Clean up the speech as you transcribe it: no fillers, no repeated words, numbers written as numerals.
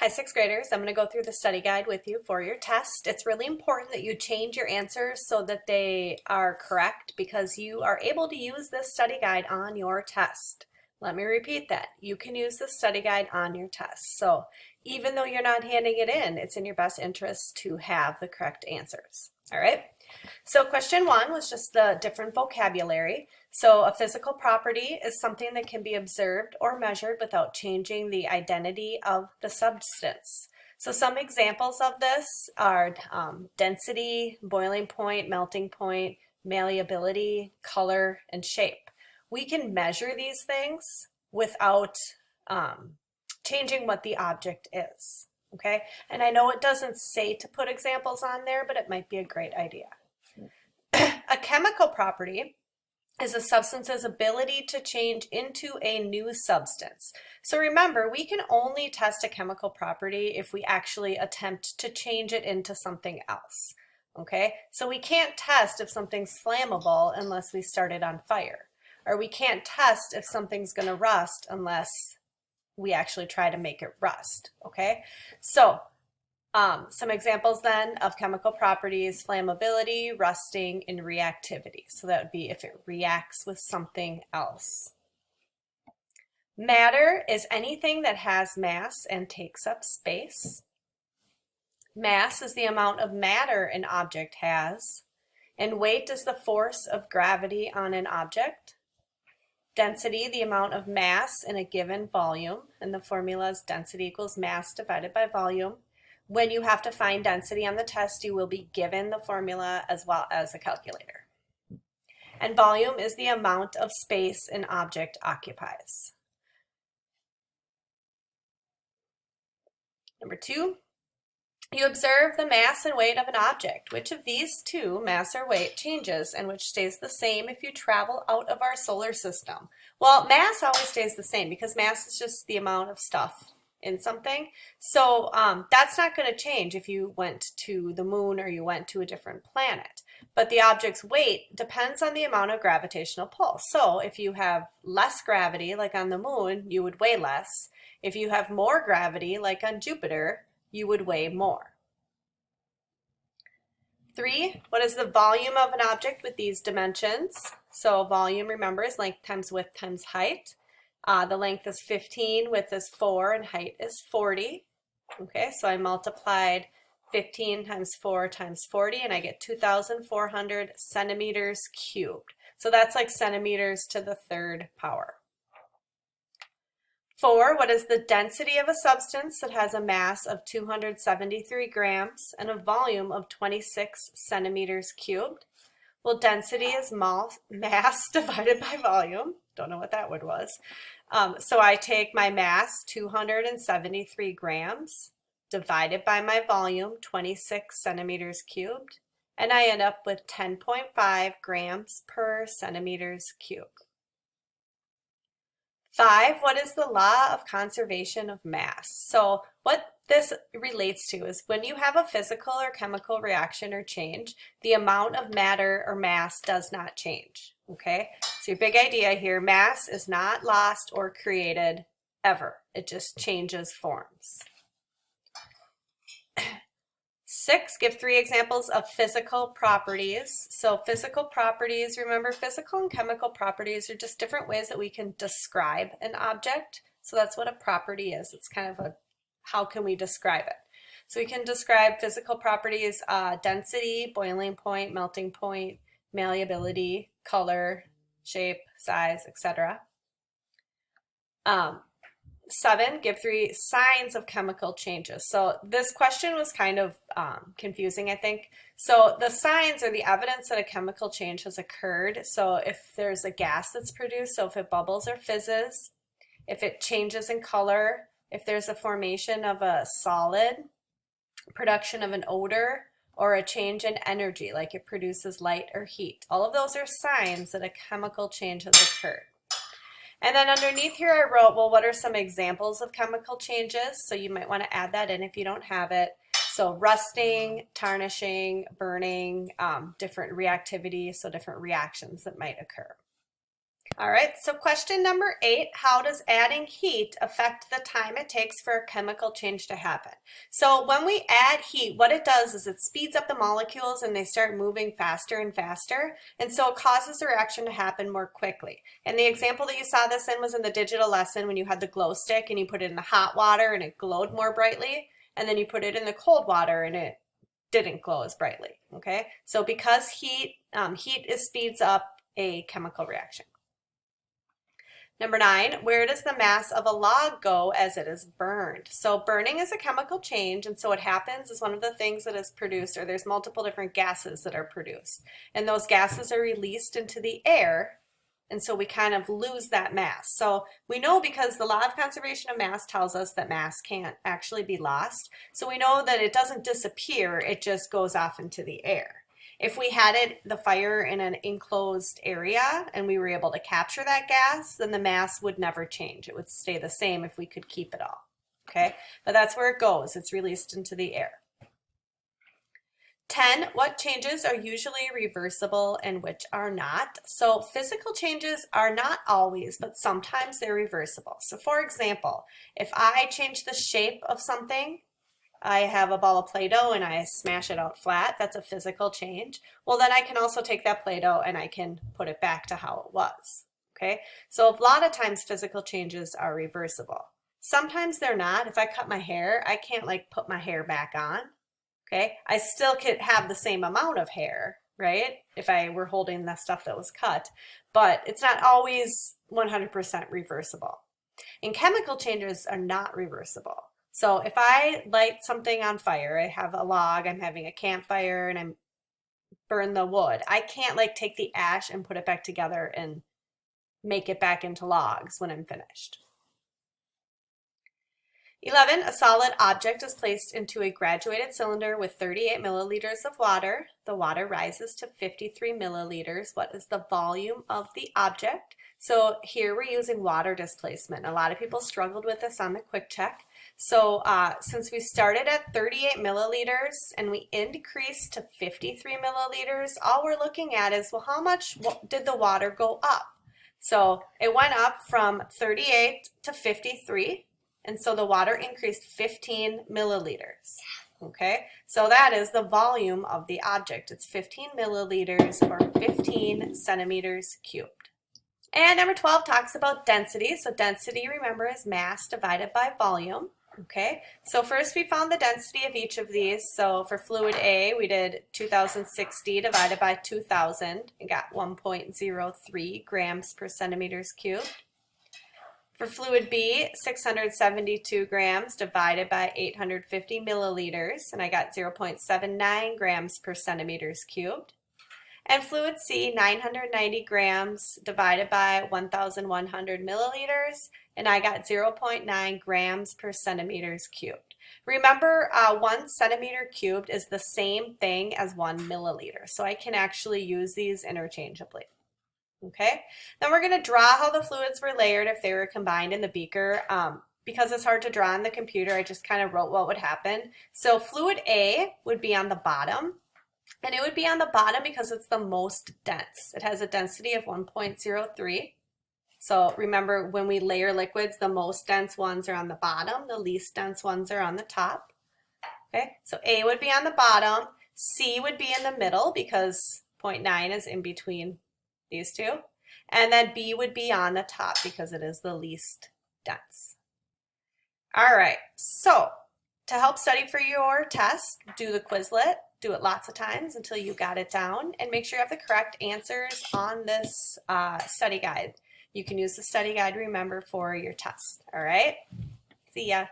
Hi, sixth graders. I'm going to go through the study guide with you for your test. It's really important that you change your answers so that they are correct because you are able to use this study guide on your test. Let me repeat that. You can use the study guide on your test. So even though you're not handing it in, it's in your best interest to have the correct answers. All right. So question one was just the different vocabulary. So a physical property is something that can be observed or measured without changing the identity of the substance. So some examples of this are density, boiling point, melting point, malleability, color, and shape. We can measure these things without changing what the object is. Okay, and I know it doesn't say to put examples on there, but it might be a great idea. A chemical property is a substance's ability to change into a new substance. So remember, we can only test a chemical property if we actually attempt to change it into something else. Okay, so we can't test if something's flammable unless we start it on fire. Or we can't test if something's going to rust unless we actually try to make it rust. Okay, so some examples then of chemical properties: flammability, rusting, and reactivity. So that would be if it reacts with something else. Matter is anything that has mass and takes up space. Mass is the amount of matter an object has, and weight is the force of gravity on an object. Density, the amount of mass in a given volume, and the formula is density equals mass divided by volume. When you have to find density on the test, you will be given the formula as well as a calculator. And volume is the amount of space an object occupies. Number two, you observe the mass and weight of an object. Which of these two, mass or weight, changes and which stays the same if you travel out of our solar system? Well, mass always stays the same because mass is just the amount of stuff in something. So that's not going to change if you went to the moon or you went to a different planet. But the object's weight depends on the amount of gravitational pull. So if you have less gravity, like on the moon, you would weigh less. If you have more gravity, like on Jupiter, you would weigh more. 3, what is the volume of an object with these dimensions? So volume, remember, is length times width times height. The length is 15, width is 4, and height is 40. Okay, so I multiplied 15 times 4 times 40, and I get 2,400 centimeters cubed. So that's like centimeters to the third power. 4, what is the density of a substance that has a mass of 273 grams and a volume of 26 centimeters cubed? Well, density is mass divided by volume. Don't know what that word was. So I take my mass, 273 grams, divided by my volume, 26 centimeters cubed, and I end up with 10.5 grams per centimeters cubed. 5, what is the law of conservation of mass? So what this relates to is when you have a physical or chemical reaction or change, the amount of matter or mass does not change, okay? So your big idea here, mass is not lost or created ever. It just changes forms. 6, give 3 examples of physical properties. So physical properties, remember, physical and chemical properties are just different ways that we can describe an object. So that's what a property is. It's kind of a, how can we describe it? So we can describe physical properties, density, boiling point, melting point, malleability, color, shape, size, etc. 7, give 3 signs of chemical changes. So this question was kind of confusing, I think. So the signs are the evidence that a chemical change has occurred. So if there's a gas that's produced, so if it bubbles or fizzes, if it changes in color, if there's a formation of a solid, production of an odor, or a change in energy, like it produces light or heat. All of those are signs that a chemical change has occurred. And then underneath here I wrote, well, what are some examples of chemical changes? So you might want to add that in if you don't have it. So rusting, tarnishing, burning, different reactivity, so different reactions that might occur. All right, so question number 8, how does adding heat affect the time it takes for a chemical change to happen? So when we add heat, what it does is it speeds up the molecules and they start moving faster and faster, and so it causes the reaction to happen more quickly. And the example that you saw this in was in the digital lesson when you had the glow stick and you put it in the hot water and it glowed more brightly, and then you put it in the cold water and it didn't glow as brightly, okay? So because heat speeds up a chemical reaction. Number 9, where does the mass of a log go as it is burned? So burning is a chemical change, and so what happens is one of the things that is produced, or there's multiple different gases that are produced, and those gases are released into the air, and so we kind of lose that mass. So we know because the law of conservation of mass tells us that mass can't actually be lost, so we know that it doesn't disappear, it just goes off into the air. If we had the fire in an enclosed area and we were able to capture that gas, then the mass would never change. It would stay the same if we could keep it all, okay? But that's where it goes. It's released into the air. 10, what changes are usually reversible and which are not? So physical changes are not always, but sometimes they're reversible. So for example, if I change the shape of something, I have a ball of Play-Doh and I smash it out flat, that's a physical change. Well, then I can also take that Play-Doh and I can put it back to how it was, okay? So a lot of times physical changes are reversible. Sometimes they're not. If I cut my hair, I can't like put my hair back on, okay? I still could have the same amount of hair, right? If I were holding the stuff that was cut, but it's not always 100% reversible. And chemical changes are not reversible. So if I light something on fire, I have a log, I'm having a campfire and I'm burn the wood. I can't like take the ash and put it back together and make it back into logs when I'm finished. 11, a solid object is placed into a graduated cylinder with 38 milliliters of water. The water rises to 53 milliliters. What is the volume of the object? So here we're using water displacement. A lot of people struggled with this on the quick check. So since we started at 38 milliliters and we increased to 53 milliliters, all we're looking at is, well, how much did the water go up? So it went up from 38 to 53, and so the water increased 15 milliliters. Okay, so that is the volume of the object. It's 15 milliliters or 15 centimeters cubed. And number 12 talks about density. So density, remember, is mass divided by volume. Okay, so first we found the density of each of these. So for fluid A, we did 2060 divided by 2000 and got 1.03 grams per centimeters cubed. For fluid B, 672 grams divided by 850 milliliters, and I got 0.79 grams per centimeters cubed. And fluid C, 990 grams divided by 1,100 milliliters, and I got 0.9 grams per centimeters cubed. Remember, 1 centimeter cubed is the same thing as 1 milliliter, so I can actually use these interchangeably. Okay, then we're going to draw how the fluids were layered if they were combined in the beaker. Because it's hard to draw on the computer, I just kind of wrote what would happen. So fluid A would be on the bottom. And it would be on the bottom because it's the most dense. It has a density of 1.03. So remember, when we layer liquids, the most dense ones are on the bottom, the least dense ones are on the top. Okay, so A would be on the bottom, C would be in the middle because 0.9 is in between these two, and then B would be on the top because it is the least dense. All right, so to help study for your test, do the Quizlet. Do it lots of times until you got it down, and make sure you have the correct answers on this study guide. You can use the study guide, remember, for your test. All right? See ya.